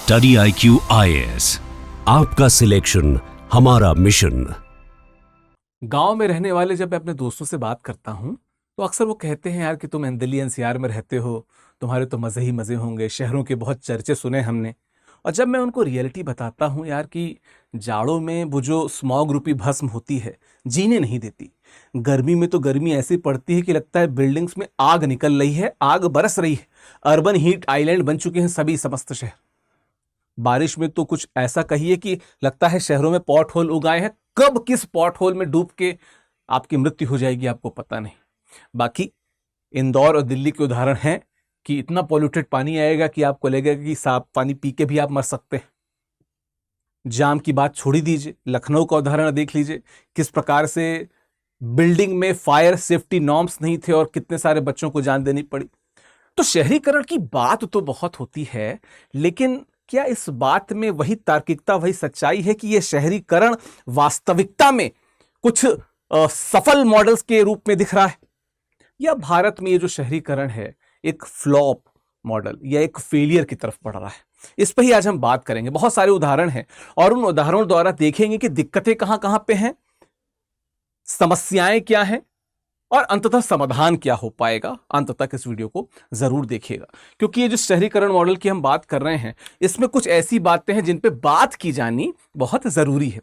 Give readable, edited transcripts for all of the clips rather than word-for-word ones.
Study IQ IAS, आपका selection हमारा mission. गांव में रहने वाले जब मैं अपने दोस्तों से बात करता हूं तो अक्सर वो कहते हैं यार कि तुम दिल्ली NCR में रहते हो, तुम्हारे तो मज़े ही मज़े होंगे, शहरों के बहुत चर्चे सुने हमने। और जब मैं उनको रियलिटी बताता हूं यार कि जाड़ों में वो जो स्मॉग रूपी भस्म होती है जीने नहीं देती, गर्मी में तो गर्मी ऐसी पड़ती है कि लगता है बिल्डिंग्स में आग निकल रही है, आग बरस रही है, अर्बन हीट आइलैंड बन चुके हैं सभी समस्त शहर। बारिश में तो कुछ ऐसा कहिए कि लगता है शहरों में पॉट होल उगाए हैं, कब किस पॉट होल में डूब के आपकी मृत्यु हो जाएगी आपको पता नहीं। बाकी इंदौर और दिल्ली के उदाहरण हैं कि इतना पॉल्यूटेड पानी आएगा कि आपको लगेगा कि साफ पानी पी के भी आप मर सकते हैं। जाम की बात छोड़ ही दीजिए, लखनऊ का उदाहरण देख लीजिए, किस प्रकार से बिल्डिंग में फायर सेफ्टी नॉर्म्स नहीं थे और कितने सारे बच्चों को जान देनी पड़ी। तो शहरीकरण की बात तो बहुत होती है, लेकिन क्या इस बात में वही तार्किकता, वही सच्चाई है कि यह शहरीकरण वास्तविकता में कुछ सफल मॉडल्स के रूप में दिख रहा है, या भारत में ये जो शहरीकरण है एक फ्लॉप मॉडल या एक फेलियर की तरफ बढ़ रहा है? इस पर ही आज हम बात करेंगे। बहुत सारे उदाहरण हैं और उन उदाहरणों द्वारा देखेंगे कि दिक्कतें कहां कहां पे हैं, समस्याएं क्या हैं और अंततः समाधान क्या हो पाएगा। अंत तक इस वीडियो को जरूर देखिएगा, क्योंकि ये जो शहरीकरण मॉडल की हम बात कर रहे हैं इसमें कुछ ऐसी बातें हैं जिन पे बात की जानी बहुत जरूरी है।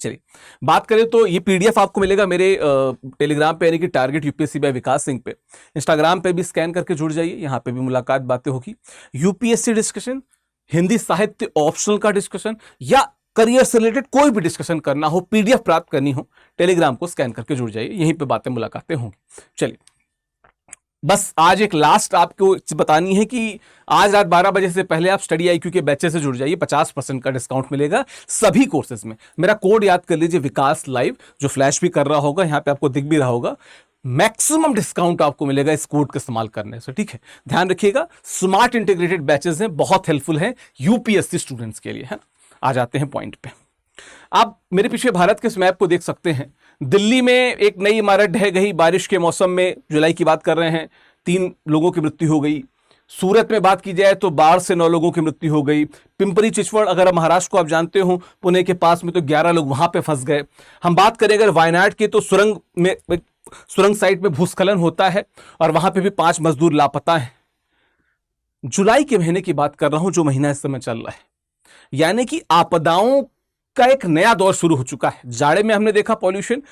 चलिए बात करें तो ये PDF आपको मिलेगा मेरे टेलीग्राम पे, यानी कि टारगेट UPSC बाय विकास सिंह पे। इंस्टाग्राम पे भी स्कैन करके जुड़ जाइए, यहाँ पे भी मुलाकात बातें होगी। UPSC डिस्कशन, हिंदी साहित्य ऑप्शनल का डिस्कशन या करियर से रिलेटेड कोई भी डिस्कशन करना हो, PDF प्राप्त करनी हो, टेलीग्राम को स्कैन करके जुड़ जाइए, यहीं पे बातें मुलाकातें होंगी। चलिए बस आज एक लास्ट आपको बतानी है कि आज रात 12 बजे से पहले आप स्टडी IQ के बैचेस से जुड़ जाइए, 50% का डिस्काउंट मिलेगा सभी कोर्सेज में। मेरा कोड याद कर लीजिए, विकास लाइव, जो फ्लैश भी कर रहा होगा, यहां पे आपको दिख भी रहा होगा। मैक्सिमम डिस्काउंट आपको मिलेगा इस कोड का इस्तेमाल करने से, ठीक है? ध्यान रखिएगा, स्मार्ट इंटीग्रेटेड बैचेस हैं, बहुत हेल्पफुल हैं UPSC स्टूडेंट्स के लिए, है। आ जाते हैं पॉइंट पे। आप मेरे पीछे भारत के इस मैप को देख सकते हैं। दिल्ली में एक नई इमारत ढह गई बारिश के मौसम में, जुलाई की बात कर रहे हैं, 3 लोगों की मृत्यु हो गई। सूरत में बात की जाए तो बाढ़ से 9 लोगों की मृत्यु हो गई। पिंपरी चिचवड़, अगर महाराष्ट्र को आप जानते हो, पुणे के पास में, तो 11 लोग वहां पे फंस गए। हम बात करें अगर वायनाड की, तो सुरंग साइट में भूस्खलन होता है और वहां पे भी 5 मजदूर लापता हैं। जुलाई के महीने की बात कर रहा हूं, जो महीना इस समय चल रहा है, यानी कि आपदाओं का एक नया दौर शुरू हो चुका है। जाड़े में हमने देखा पॉल्यूशन,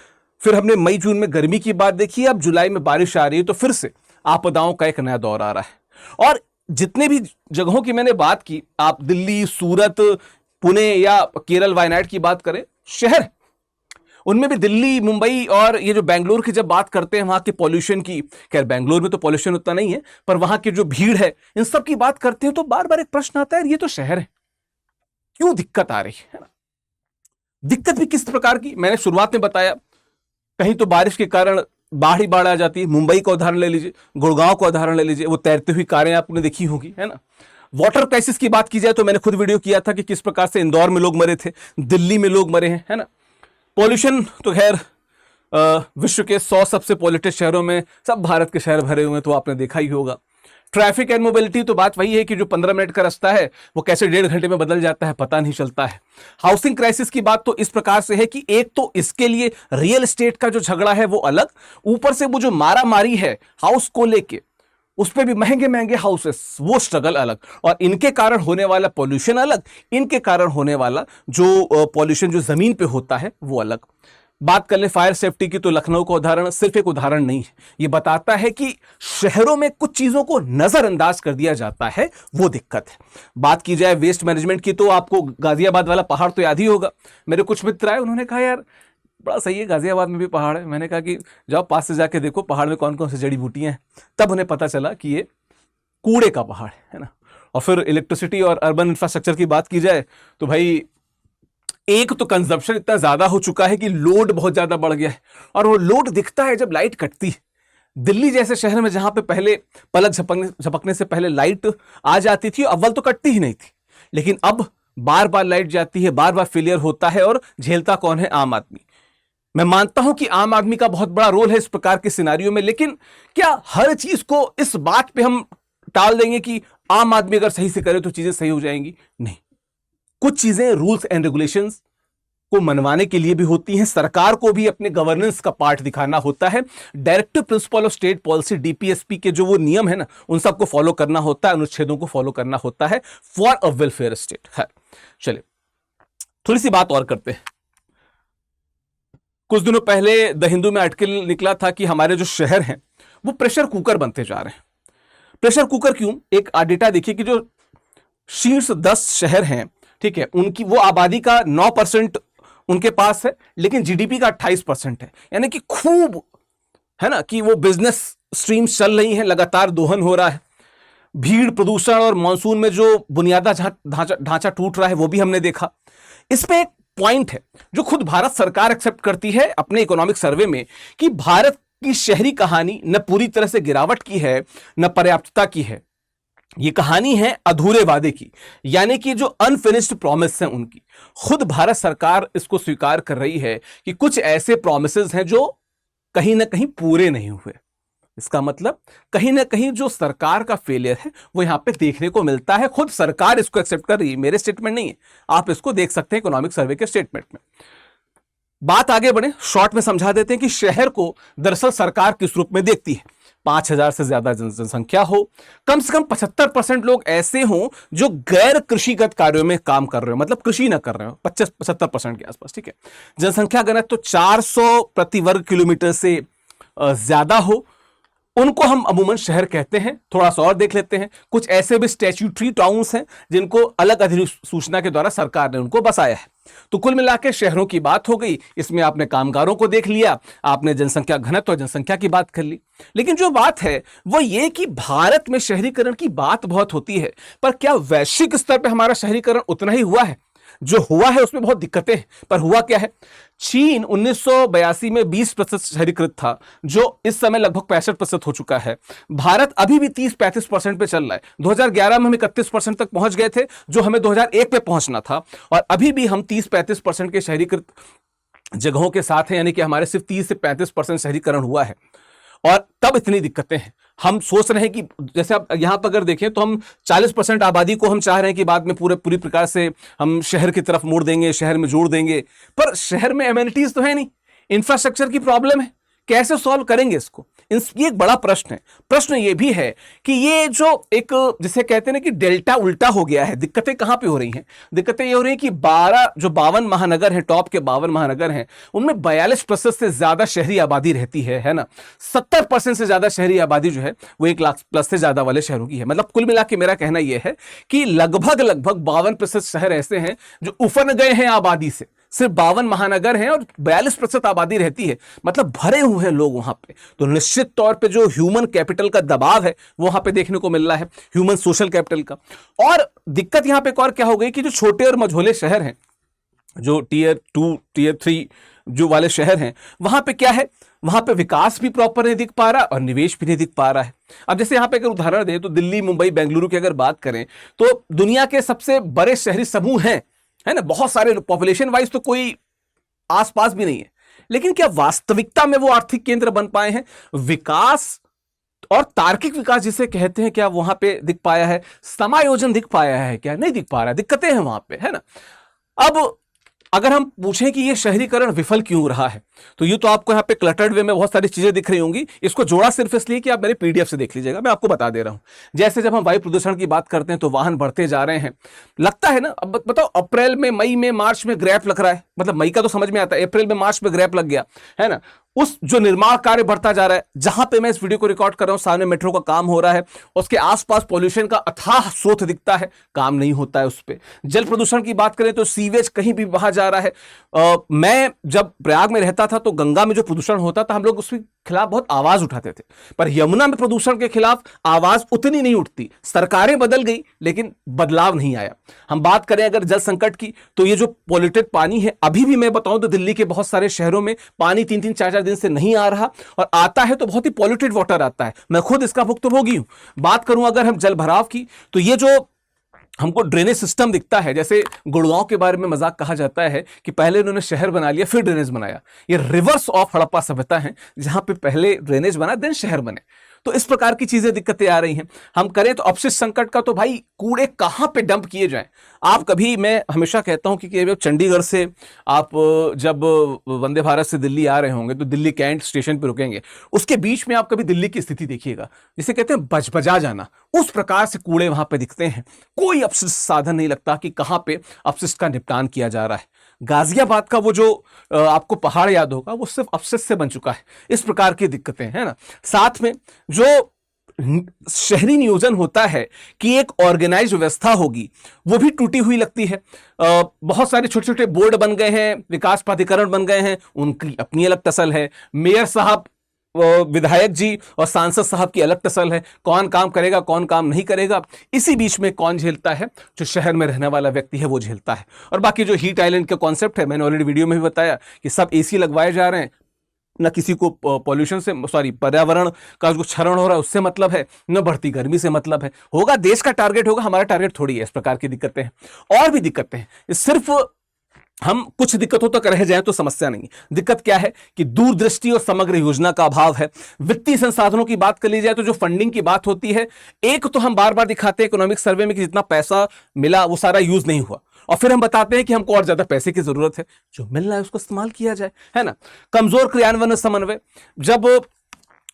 फिर हमने मई जून में गर्मी की बात देखी, अब जुलाई में बारिश आ रही है, तो फिर से आपदाओं का एक नया दौर आ रहा है। और जितने भी जगहों की मैंने बात की, आप दिल्ली, सूरत, पुणे या केरल वायनाड की बात करें, शहर, उनमें भी दिल्ली, मुंबई और ये जो बेंगलुरु की जब बात करते हैं वहां के पॉल्यूशन की, खैर बेंगलुरु में तो पॉल्यूशन उतना नहीं है, पर वहां की जो भीड़ है, इन सब की बात करते हैं तो बार बार एक प्रश्न आता है, ये तो शहर है, क्यों दिक्कत आ रही है ना? दिक्कत भी किस प्रकार की, मैंने शुरुआत में बताया, कहीं तो बारिश के कारण बाढ़ ही बाढ़ आ जाती है। मुंबई का उदाहरण ले लीजिए, गुड़गांव का उदाहरण ले लीजिए, वो तैरती हुई कारें आपने देखी होगी, है ना। वाटर क्राइसिस की बात की जाए तो मैंने खुद वीडियो किया था कि किस प्रकार से इंदौर में लोग मरे थे, दिल्ली में लोग मरे हैं, है ना। पॉल्यूशन तो खैर विश्व के 100 सबसे पॉल्यूटेड शहरों में सब भारत के शहर भरे हुए हैं, तो आपने देखा ही होगा। ट्रैफिक एंड मोबिलिटी तो बात वही है कि जो 15 मिनट का रास्ता है वो कैसे 1.5 घंटे में बदल जाता है, पता नहीं चलता है। हाउसिंग क्राइसिस की बात तो इस प्रकार से है कि एक तो इसके लिए रियल एस्टेट का जो झगड़ा है वो अलग, ऊपर से वो जो मारा मारी है हाउस को लेके, उस पर भी महंगे महंगे हाउसेस, वो स्ट्रगल अलग, और इनके कारण होने वाला पॉल्यूशन अलग, इनके कारण होने वाला जो पॉल्यूशन जो जमीन पे होता है वो अलग। बात कर ले फायर सेफ्टी की, तो लखनऊ का उदाहरण सिर्फ एक उदाहरण नहीं है, ये बताता है कि शहरों में कुछ चीजों को नजरअंदाज कर दिया जाता है, वो दिक्कत है। बात की जाए वेस्ट मैनेजमेंट की, तो आपको गाजियाबाद वाला पहाड़ तो याद ही होगा। मेरे कुछ मित्र आए, उन्होंने कहा यार बड़ा सही है, गाजियाबाद में भी पहाड़ है। मैंने कहा कि जाओ पास से जाके देखो पहाड़ में कौन कौन सी जड़ी बूटियां हैं। तब उन्हें पता चला कि ये कूड़े का पहाड़ है ना। और फिर इलेक्ट्रिसिटी और अर्बन इंफ्रास्ट्रक्चर की बात की जाए तो भाई, एक तो कंजप्शन इतना ज्यादा हो चुका है कि लोड बहुत ज्यादा बढ़ गया है, और वो लोड दिखता है जब लाइट कटती है। दिल्ली जैसे शहर में जहां पे पहले पलक झपकने से पहले लाइट आ जाती थी, अव्वल तो कटती ही नहीं थी, लेकिन अब बार बार लाइट जाती है, बार बार फेलियर होता है, और झेलता कौन है? आम आदमी। मैं मानता हूं कि आम आदमी का बहुत बड़ा रोल है इस प्रकार के सिनारियों में, लेकिन क्या हर चीज को इस बात पे हम टाल देंगे कि आम आदमी अगर सही से करे तो चीजें सही हो जाएंगी? नहीं। कुछ चीजें रूल्स एंड रेगुलेशंस को मनवाने के लिए भी होती हैं, सरकार को भी अपने गवर्नेंस का पार्ट दिखाना होता है, directive principle of state policy DPSP के जो वो नियम है ना, उन सबको फॉलो करना होता है, अनुच्छेदों को फॉलो करना होता है फॉर अ वेलफेयर स्टेट है। चलिए थोड़ी सी बात और करते हैं। कुछ दिनों पहले द हिंदू में आर्टिकल निकला था कि हमारे जो शहर हैं वो प्रेशर कुकर बनते जा रहे हैं। प्रेशर कुकर क्यों? एक डेटा देखिए कि जो शीर्ष 10 शहर हैं, ठीक है, उनकी वो आबादी का 9% उनके पास है, लेकिन जीडीपी का 28% है। यानी कि खूब है ना कि वो बिजनेस स्ट्रीम्स चल रही हैं, लगातार दोहन हो रहा है। भीड़, प्रदूषण और मानसून में जो बुनियादा ढांचा टूट रहा है वो भी हमने देखा। इसमें एक पॉइंट है जो खुद भारत सरकार एक्सेप्ट करती है अपने इकोनॉमिक सर्वे में कि भारत की शहरी कहानी न पूरी तरह से गिरावट की है न पर्याप्तता की है। ये कहानी है अधूरे वादे की, यानी कि जो अनफिनिश्ड प्रॉमिस हैं उनकी। खुद भारत सरकार इसको स्वीकार कर रही है कि कुछ ऐसे प्रॉमिसेस हैं जो कहीं ना कहीं पूरे नहीं हुए। इसका मतलब कहीं ना कहीं जो सरकार का फेलियर है वो यहां पे देखने को मिलता है। खुद सरकार इसको एक्सेप्ट कर रही है, मेरे स्टेटमेंट नहीं है, आप इसको देख सकते हैं इकोनॉमिक सर्वे के स्टेटमेंट में। बात आगे बढ़े, शॉर्ट में समझा देते हैं कि शहर को दरअसल सरकार किस रूप में देखती है। 5,000 से ज्यादा जनसंख्या हो, कम से कम 75% लोग ऐसे हों जो गैर कृषिगत कार्यों में काम कर रहे हो, मतलब कृषि ना कर रहे हो, 75% के आसपास, ठीक है। जनसंख्या घनत्व तो 400 प्रति वर्ग किलोमीटर से ज्यादा हो, उनको हम अमूमन शहर कहते हैं। थोड़ा सा और देख लेते हैं, कुछ ऐसे भी स्टैट्यूटरी टाउन्स हैं जिनको अलग अधिसूचना के द्वारा सरकार ने उनको बसाया है। तो कुल मिला के शहरों की बात हो गई, इसमें आपने कामगारों को देख लिया, आपने जनसंख्या घनत्व और जनसंख्या की बात कर ली। लेकिन जो बात है वो ये कि भारत में शहरीकरण की बात बहुत होती है, पर क्या वैश्विक स्तर पर हमारा शहरीकरण उतना ही हुआ है? जो हुआ है उसमें बहुत दिक्कतें हैं, पर हुआ क्या है? चीन 1982 में 20% शहरीकृत था, जो इस समय लगभग 65% हो चुका है। भारत अभी भी 30-35% पे चल रहा है। 2011 में हम 31% तक पहुंच गए थे, जो हमें 2001 पे पहुंचना था, और अभी भी हम 30-35% के शहरीकृत जगहों के साथ हैं, यानी कि हमारे सिर्फ 30 से 35% शहरीकरण हुआ है। और तब इतनी दिक्कतें हैं। हम सोच रहे हैं कि जैसे आप यहां पर अगर देखें तो हम 40% आबादी को हम चाह रहे हैं कि बाद में पूरी प्रकार से हम शहर की तरफ मोड़ देंगे, शहर में जोड़ देंगे, पर शहर में एमिनिटीज तो है नहीं, इंफ्रास्ट्रक्चर की प्रॉब्लम है। कैसे सॉल्व करेंगे इसको? ये एक बड़ा प्रश्न है। प्रश्न ये भी है कि ये जो एक जिसे कहते हैं ना कि डेल्टा उल्टा हो गया है, दिक्कतें कहां पे हो रही हैं? दिक्कतें ये हो रही हैं कि 52 महानगर हैं, टॉप के 52 महानगर हैं, उनमें 42% से ज्यादा शहरी आबादी रहती है ना। 70% से ज्यादा शहरी आबादी जो है वो 1 लाख प्लस से ज्यादा वाले शहरों की है। मतलब कुल मिला के मेरा कहना यह है कि लगभग 52% शहर ऐसे हैं जो उफन गए हैं आबादी से। सिर्फ 52 महानगर हैं और 42% आबादी रहती है, मतलब भरे हुए हैं लोग वहां पे। तो निश्चित तौर पे जो ह्यूमन कैपिटल का दबाव है वो वहां पे देखने को मिल रहा है, ह्यूमन सोशल कैपिटल का। और दिक्कत यहां पे एक और क्या हो गई कि जो छोटे और मझोले शहर हैं, जो टियर 2 टियर 3 जो वाले शहर हैं, वहां पे क्या है, वहां पे विकास भी प्रॉपर नहीं दिख पा रहा और निवेश भी नहीं दिख पा रहा है। अब जैसे यहां पे अगर उदाहरण दें तो दिल्ली, मुंबई, बेंगलुरु की अगर बात करें तो दुनिया के सबसे बड़े शहरी समूह हैं, है ना, बहुत सारे, पॉपुलेशन वाइज तो कोई आसपास भी नहीं है, लेकिन क्या वास्तविकता में वो आर्थिक केंद्र बन पाए हैं? विकास और तार्किक विकास जिसे कहते हैं, क्या वहां पे दिख पाया है? समायोजन दिख पाया है? क्या नहीं दिख पा रहा है, दिक्कतें हैं वहां पे, है ना। अब अगर हम पूछें कि ये शहरीकरण विफल क्यों रहा है, तो ये तो आपको यहाँ पे क्लटर्ड वे में बहुत सारी चीजें दिख रही होंगी। इसको जोड़ा सिर्फ इसलिए कि आप मेरे पीडीएफ से देख लीजिएगा, मैं आपको बता दे रहा हूं। जैसे जब हम वायु प्रदूषण की बात करते हैं तो वाहन बढ़ते जा रहे हैं, लगता है ना। अब बताओ, अप्रैल में, मई में, मार्च में ग्रैफ लग रहा है, मतलब मई का तो समझ में आता है, अप्रैल में, मार्च में ग्रैफ लग गया, है ना। उस जो निर्माण कार्य बढ़ता जा रहा है, जहां पे मैं इस वीडियो को रिकॉर्ड कर रहा हूं, सामने मेट्रो का काम हो रहा है, उसके आसपास पॉल्यूशन का अथाह स्रोत दिखता है, काम नहीं होता है उस पर। जल प्रदूषण की बात करें तो सीवेज कहीं भी बहा जा रहा है। मैं जब प्रयाग में रहता था तो गंगा में जो प्रदूषण होता था, हम लोग उसके खिलाफ बहुत आवाज उठाते थे, पर यमुना में प्रदूषण के खिलाफ आवाज उतनी नहीं उठती। सरकारें बदल गई लेकिन बदलाव नहीं आया। हम बात करें अगर जल संकट की, तो ये जो पॉल्यूटेड पानी है, अभी भी मैं बताऊं तो दिल्ली के बहुत सारे शहरों में पानी 3-3, 4-4 दिन से नहीं आ रहा, और आता है तो बहुत ही पॉल्यूटेड वाटर आता है। मैं खुद इसका भुक्तभोगी हूं। बात करूं अगर हम जल भराव की, तो ये जो हमको ड्रेनेज सिस्टम दिखता है, जैसे गुड़गांव के बारे में मजाक कहा जाता है कि पहले उन्होंने शहर बना लिया फिर ड्रेनेज बनाया। ये रिवर्स ऑफ हड़प्पा सभ्यता है, जहां पे पहले ड्रेनेज बना देन शहर बने। तो इस प्रकार की चीजें दिक्कतें आ रही हैं। हम करें तो अपशिष्ट संकट का, तो भाई कूड़े कहां पे डंप किए जाएं। आप कभी, मैं हमेशा कहता हूं कि चंडीगढ़ से आप जब वंदे भारत से दिल्ली आ रहे होंगे तो दिल्ली कैंट स्टेशन पर रुकेंगे, उसके बीच में आप कभी दिल्ली की स्थिति देखिएगा, जिसे कहते हैं बजबजा जाना, उस प्रकार से कूड़े वहां पे दिखते हैं। कोई अपशिष्ट साधन नहीं लगता कि कहां पे अपशिष्ट का निपटान किया जा रहा है। गाजियाबाद का वो जो आपको पहाड़ याद होगा, वो सिर्फ अपशिष्ट से बन चुका है। इस प्रकार की दिक्कतें हैं ना। साथ में जो शहरी नियोजन होता है कि एक ऑर्गेनाइज व्यवस्था होगी, वो भी टूटी हुई लगती है। बहुत सारे छोटे छोटे बोर्ड बन गए हैं, विकास प्राधिकरण बन गए हैं, उनकी अपनी अलग टसल है। मेयर साहब, विधायक जी और सांसद साहब की अलग टसल है। कौन काम करेगा, कौन काम नहीं करेगा, इसी बीच में कौन झेलता है? जो शहर में रहने वाला व्यक्ति है वो झेलता है। और बाकी जो हीट आइलैंड का कॉन्सेप्ट है, मैंने ऑलरेडी वीडियो में भी बताया कि सब एसी लगवाए जा रहे हैं, न किसी को पॉल्यूशन से, पर्यावरण का जो क्षरण हो रहा है उससे मतलब है, न बढ़ती गर्मी से मतलब है। होगा देश का टारगेट होगा, हमारा टारगेट थोड़ी है। इस प्रकार की दिक्कतें हैं। और भी दिक्कतें हैं, सिर्फ हम कुछ दिक्कतों तक रह जाए तो समस्या नहीं। दिक्कत क्या है कि दूरदृष्टि और समग्र योजना का अभाव है। वित्तीय संसाधनों की बात कर ली जाए तो जो फंडिंग की बात होती है, एक तो हम बार बार दिखाते हैं इकोनॉमिक सर्वे में कि जितना पैसा मिला वो सारा यूज नहीं हुआ, और फिर हम बताते हैं कि हमको और ज्यादा पैसे की जरूरत है। जो मिल रहा है उसको इस्तेमाल किया जाए, है ना। कमजोर क्रियान्वयन समन्वय, जब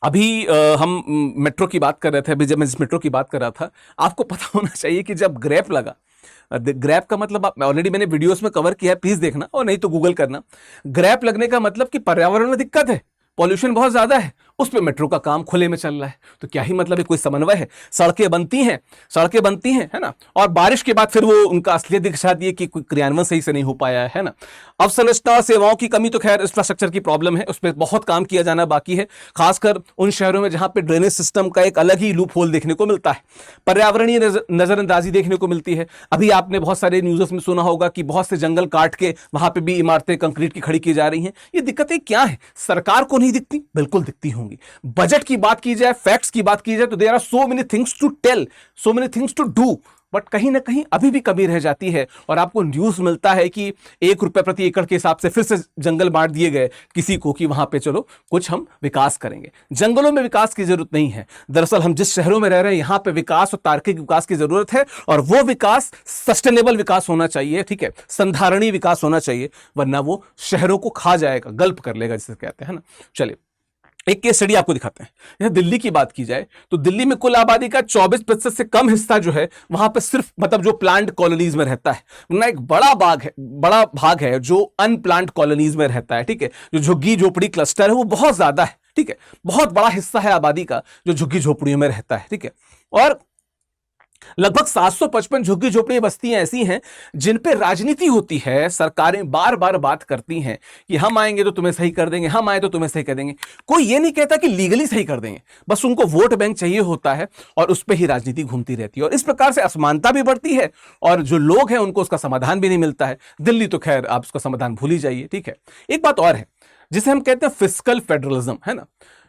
अभी हम मेट्रो की बात कर रहे थे, अभी जब मैं इस मेट्रो की बात कर रहा था, आपको पता होना चाहिए कि जब ग्रैप लगा, ग्रैप का मतलब ऑलरेडी मैंने वीडियोस में कवर किया है, प्लीज देखना, और नहीं तो गूगल करना। ग्रैप लगने का मतलब कि पर्यावरण में दिक्कत है, पॉल्यूशन बहुत ज्यादा है, उस पे मेट्रो का काम खुले में चल रहा है, तो क्या ही मतलब है, कोई समन्वय है? सड़कें बनती हैं, है ना, और बारिश के बाद फिर वो उनका असलियत दिखाती है कि कोई क्रियान्वयन सही से नहीं हो पाया है ना। अवसंरचना और सेवाओं की कमी, तो खैर इंफ्रास्ट्रक्चर की प्रॉब्लम है, उस पर बहुत काम किया जाना बाकी है, खासकर उन शहरों में जहां पे ड्रेनेज सिस्टम का एक अलग ही लूप होल देखने को मिलता है। पर्यावरणीय नजरअंदाजी देखने को मिलती है। अभी आपने बहुत सारे न्यूज़ में सुना होगा कि बहुत से जंगल काट के वहां पे भी इमारतें कंक्रीट की खड़ी की जा रही हैं। ये दिक्कतें क्या है? सरकार को नहीं दिखती? बिल्कुल दिखती होंगी। बजट की बात की जाए, फैक्ट्स की बात की जाए, तो there are so many things to tell, so many things to do, but कहीं ना कहीं अभी भी कमी रह जाती है। और आपको न्यूज मिलता है कि 1 रुपए प्रति एकड़ के हिसाब से फिर से जंगल बांट दिए गए किसी को, कि वहां पे चलो कुछ हम विकास करेंगे। जंगलों में विकास की जरूरत नहीं है। दरअसल हम जिस शहरों में रह रहे हैं, यहां पे विकास और तार्किक विकास की जरूरत है, और वो विकास सस्टेनेबल विकास होना चाहिए, ठीक है, संधारणीय विकास होना चाहिए, वरना वो शहरों को खा जाएगा, गल्प कर लेगा जिसे कहते हैं ना। चलिए एक केस स्टडी आपको दिखाते हैं। यह दिल्ली की बात की जाए तो दिल्ली में कुल आबादी का 24% से कम हिस्सा जो है वहां पर सिर्फ मतलब जो प्लांट कॉलोनीज में रहता है, वरना एक बड़ा भाग है जो अनप्लांट कॉलोनीज में रहता है, ठीक है। जो झुग्गी झोपड़ी क्लस्टर है वो बहुत ज्यादा है, ठीक है, बहुत बड़ा हिस्सा है आबादी का जो झुग्गी झोपड़ियों में रहता है, ठीक है। और लगभग 755 झुग्गी झोपड़ी बस्तियां ऐसी हैं जिन पे राजनीति होती है। सरकारें बार बार बात करती हैं कि हम आएंगे तो तुम्हें सही कर देंगे, हम आए तो तुम्हें सही कर देंगे। कोई ये नहीं कहता कि लीगली सही कर देंगे, बस उनको वोट बैंक चाहिए होता है और उस पर ही राजनीति घूमती रहती है। और इस प्रकार से असमानता भी बढ़ती है और जो लोग हैं उनको उसका समाधान भी नहीं मिलता है। दिल्ली तो खैर आप उसका समाधान भूल ही जाइए, ठीक है। एक बात और है जिसे हम कहते हैं फिस्कल फेडरलिज्म, है ना।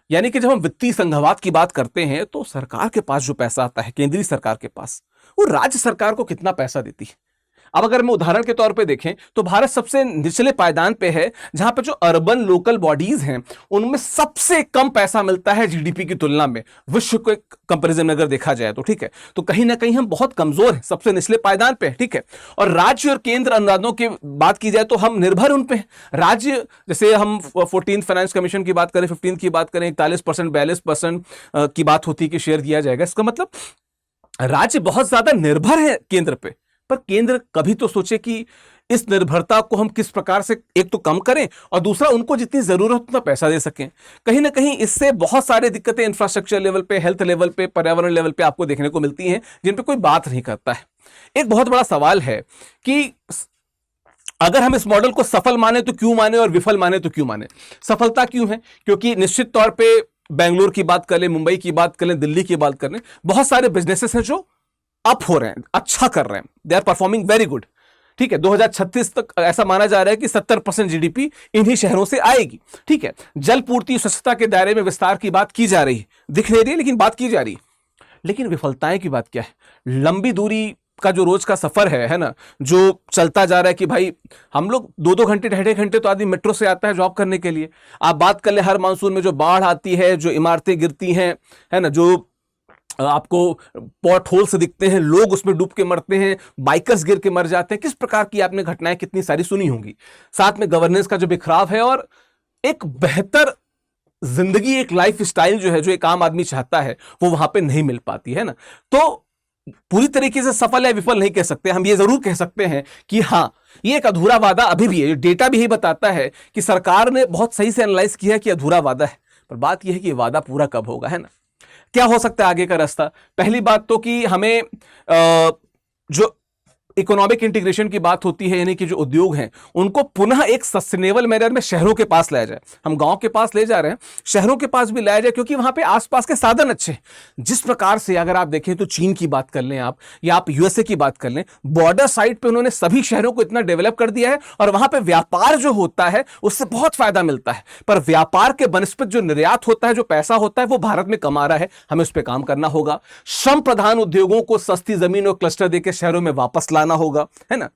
यानी कि जब हम वित्तीय संघवाद की बात करते हैं तो सरकार के पास जो पैसा आता है, केंद्रीय सरकार के पास, वो राज्य सरकार को कितना पैसा देती है। अब अगर मैं उदाहरण के तौर पे देखें तो भारत सबसे निचले पायदान पे है, जहां पे जो अर्बन लोकल बॉडीज हैं उनमें सबसे कम पैसा मिलता है जीडीपी की तुलना में, विश्व के कंपैरिजन में अगर देखा जाए तो, ठीक है। तो कहीं ना कहीं हम बहुत कमजोर हैं, सबसे निचले पायदान पे, ठीक है। और राज्य और केंद्र अनुदानों की बात की जाए तो हम निर्भर उन पे। राज्य, जैसे हम 14th फाइनेंस कमीशन की बात करें, 15th की बात करें, 41% 42% की बात होती है कि शेयर दिया जाएगा। इसका मतलब राज्य बहुत ज्यादा निर्भर है केंद्र पे, पर केंद्र कभी तो सोचे कि इस निर्भरता को हम किस प्रकार से एक तो कम करें और दूसरा उनको जितनी जरूरत उतना पैसा दे सकें। कहीं ना कहीं इससे बहुत सारी दिक्कतें इंफ्रास्ट्रक्चर लेवल पे, हेल्थ लेवल पे, पर्यावरण लेवल पे आपको देखने को मिलती हैं जिन पे कोई बात नहीं करता है। एक बहुत बड़ा सवाल है कि अगर हम इस मॉडल को सफल माने तो क्यों माने और विफल माने तो क्यों माने। सफलता क्यों है? क्योंकि निश्चित तौर पर बेंगलुरु की बात कर लें, मुंबई की बात कर लें, दिल्ली की बात कर लें, बहुत सारे बिजनेसेस हैं जो अप हो रहे हैं, अच्छा कर रहे हैं, they are performing very good, ठीक है। 2036 तक ऐसा माना जा रहा है कि 70% जीडीपी इन्हीं शहरों से आएगी, ठीक है। जल पूर्ति स्वच्छता के दायरे में विस्तार की बात की जा रही है, दिख नहीं रही है लेकिन बात की जा रही है। लेकिन विफलताएं की बात क्या है? लंबी दूरी का जो रोज का सफर है ना, जो चलता जा रहा है कि भाई हम लोग 2-2 घंटे 2.5 घंटे तो आदमी मेट्रो से आता है जॉब करने के लिए। आप बात कर ले हर मानसून में जो बाढ़ आती है, जो इमारतें गिरती हैं, है ना, जो आपको पॉट होल से दिखते हैं, लोग उसमें डूब के मरते हैं, बाइकर्स गिर के मर जाते हैं, किस प्रकार की आपने घटनाएं कितनी सारी सुनी होंगी। साथ में गवर्नेंस का जो बिखराव है और एक बेहतर जिंदगी, एक लाइफ स्टाइल जो है, जो एक आम आदमी चाहता है, वो वहां पे नहीं मिल पाती है ना। तो पूरी तरीके से सफल या विफल नहीं कह सकते, हम ये जरूर कह सकते हैं कि हाँ, ये एक अधूरा वादा अभी भी है। डेटा भी यही बताता है कि सरकार ने बहुत सही से एनालाइज किया कि अधूरा वादा है, पर बात यह है कि वादा पूरा कब होगा, है ना। क्या हो सकता है आगे का रास्ता? पहली बात तो कि हमें जो इकोनॉमिक इंटीग्रेशन की बात होती है, यानी कि जो उद्योग हैं उनको पुनः एक सस्टेनेबल मैनर में शहरों के पास लाया जाए। हम गांव के पास ले जा रहे हैं, शहरों के पास भी लाया जाए, क्योंकि वहां पे आसपास के साधन अच्छे हैं। जिस प्रकार से अगर आप देखें तो चीन की बात कर लें आप, या आप यूएसए की बात कर लें, बॉर्डर साइड पे उन्होंने सभी शहरों को इतना डेवलप कर दिया है और वहां पे व्यापार जो होता है उससे बहुत फायदा मिलता है। पर व्यापार के बनस्पत जो निर्यात होता है, जो पैसा होता है, वो भारत में कमा रहा है। हमें उस पर काम करना होगा। श्रम प्रधान उद्योगों को सस्ती जमीन और क्लस्टर देकर शहरों में वापस लाना होगा, है ना।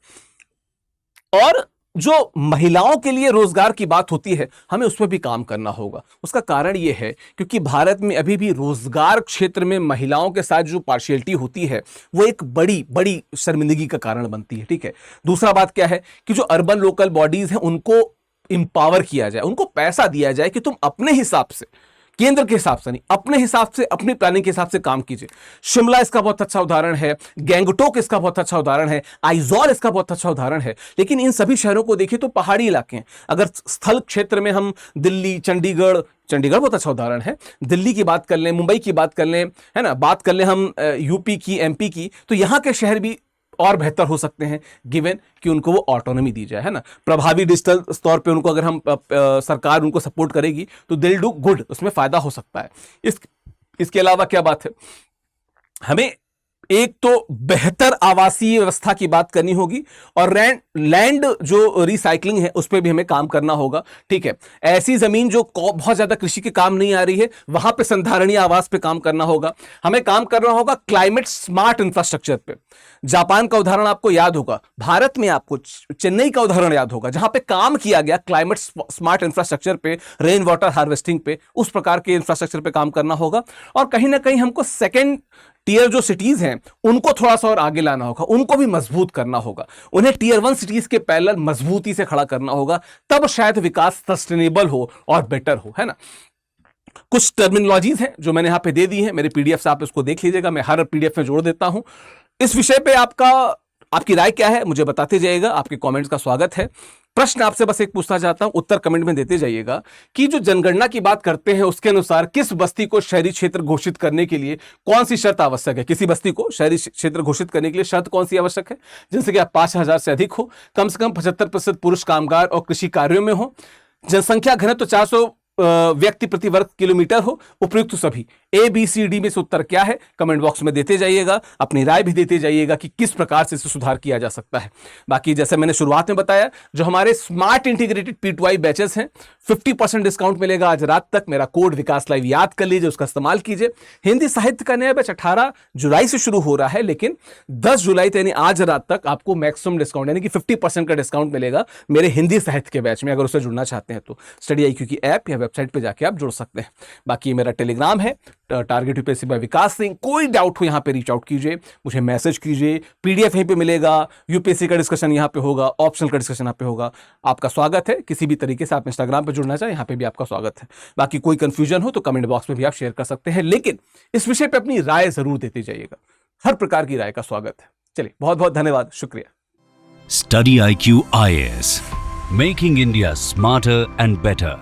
और जो महिलाओं के लिए रोजगार की बात होती है, हमें उस पर भी काम करना होगा। उसका कारण यह है क्योंकि भारत में अभी भी रोजगार क्षेत्र में महिलाओं के साथ जो पार्शियलिटी होती है, वो एक बड़ी बड़ी शर्मिंदगी का कारण बनती है। ठीक है। दूसरा बात क्या है कि जो अर्बन लोकल बॉडीज हैं उनको इंपावर किया जाए, उनको पैसा दिया जाए कि तुम अपने हिसाब से, केंद्र के हिसाब से नहीं, अपने हिसाब से, अपनी प्लानिंग के हिसाब से काम कीजिए। शिमला इसका बहुत अच्छा उदाहरण है, गैंगटोक इसका बहुत अच्छा उदाहरण है, आइजॉल इसका बहुत अच्छा उदाहरण है। लेकिन इन सभी शहरों को देखिए तो पहाड़ी इलाके हैं। अगर स्थल क्षेत्र में हम दिल्ली, चंडीगढ़ बहुत अच्छा उदाहरण है, दिल्ली की बात कर लें, मुंबई की बात कर लें, है ना, बात कर लें हम यूपी की, एमपी की, तो यहां के शहर भी और बेहतर हो सकते हैं, गिवन कि उनको वो ऑटोनॉमी दी जाए, है ना। प्रभावी डिजिटल तौर पे उनको अगर हम सरकार उनको सपोर्ट करेगी तो दिल डू गुड, उसमें फायदा हो सकता है। इसके अलावा क्या बात है, हमें एक तो बेहतर आवासीय व्यवस्था की बात करनी होगी और लैंड जो रिसाइकलिंग है उस पर भी हमें काम करना होगा। ठीक है। ऐसी जमीन जो बहुत ज्यादा कृषि के काम नहीं आ रही है, वहां पे संधारणीय आवास पे काम करना होगा। हमें काम करना होगा क्लाइमेट स्मार्ट इंफ्रास्ट्रक्चर पे। जापान का उदाहरण आपको याद होगा, भारत में आपको चेन्नई का उदाहरण याद होगा, जहां पे काम किया गया क्लाइमेट स्मार्ट इंफ्रास्ट्रक्चर पे, रेन वाटर हार्वेस्टिंग पे, उस प्रकार के इंफ्रास्ट्रक्चर पे काम करना होगा। और कहीं ना कहीं हमको सेकेंड टियर जो सिटीज हैं उनको थोड़ा सा और आगे लाना होगा, उनको भी मजबूत करना होगा, उन्हें टियर 1 सिटीज के पैरेलल मजबूती से खड़ा करना होगा, तब शायद विकास सस्टेनेबल हो और बेटर हो, है ना। कुछ टर्मिनोलॉजीज हैं जो मैंने यहां पे दे दी हैं, मेरे पीडीएफ से आप इसको देख लीजिएगा, मैं हर पीडीएफ में जोड़ देता हूं। इस विषय पे आपकी राय क्या है मुझे बताते जाइएगा, आपके कमेंट्स का स्वागत है। प्रश्न आपसे बस एक पूछना चाहता हूं, उत्तर कमेंट में देते जाइएगा कि जो जनगणना की बात करते हैं उसके अनुसार किस बस्ती को शहरी क्षेत्र घोषित करने के लिए कौन सी शर्त आवश्यक है। किसी बस्ती को शहरी क्षेत्र घोषित करने के लिए शर्त कौन सी आवश्यक है? जैसे कि आप 5000 से अधिक हो, कम से कम 75% पुरुष कामगार और कृषि कार्यों में हो, जनसंख्या घनत्व 400 व्यक्ति प्रति वर्ग किलोमीटर हो, उपयुक्त सभी। ABCD में से उत्तर क्या है कमेंट बॉक्स में देते जाइएगा, अपनी राय भी देते जाइएगा कि किस प्रकार से इसे सुधार किया जा सकता है। बाकी जैसे मैंने शुरुआत में बताया, जो हमारे स्मार्ट इंटीग्रेटेड P2I बैचेस हैं, 50% डिस्काउंट मिलेगा आज रात तक। मेरा कोड विकास लाइव याद कर लीजिए, उसका इस्तेमाल कीजिए। हिंदी साहित्य का नया बैच 18 जुलाई से शुरू हो रहा है, लेकिन 10 जुलाई यानी आज रात तक आपको मैक्सिमम डिस्काउंट यानी कि 50% का डिस्काउंट मिलेगा मेरे हिंदी साहित्य के बैच में। अगर उससे जुड़ना चाहते हैं तो स्टडी IQ की ऐप या वेबसाइट पे जाके आप जुड़ सकते हैं। बाकी मेरा टेलीग्राम है टारगेट यूपीएससी बाय विकास सिंह। कोई डाउट हो यहाँ पे रीच आउट कीजिए, मुझे मैसेज कीजिए। पीडीएफ यहीं पे मिलेगा, यूपीएससी का डिस्कशन यहाँ पे होगा, ऑप्शनल का डिस्कशन यहाँ पे होगा। आपका स्वागत है। किसी भी तरीके से आप इंस्टाग्राम पे जुड़ना चाहें, यहाँ पे भी आपका स्वागत है। बाकी कोई कंफ्यूजन हो तो कमेंट बॉक्स में भी आप शेयर कर सकते हैं, लेकिन इस विषय पे अपनी राय जरूर देते जाइएगा। हर प्रकार की राय का स्वागत है। चलिए, बहुत बहुत धन्यवाद, शुक्रिया। Study IQ IAS, making India smarter and better.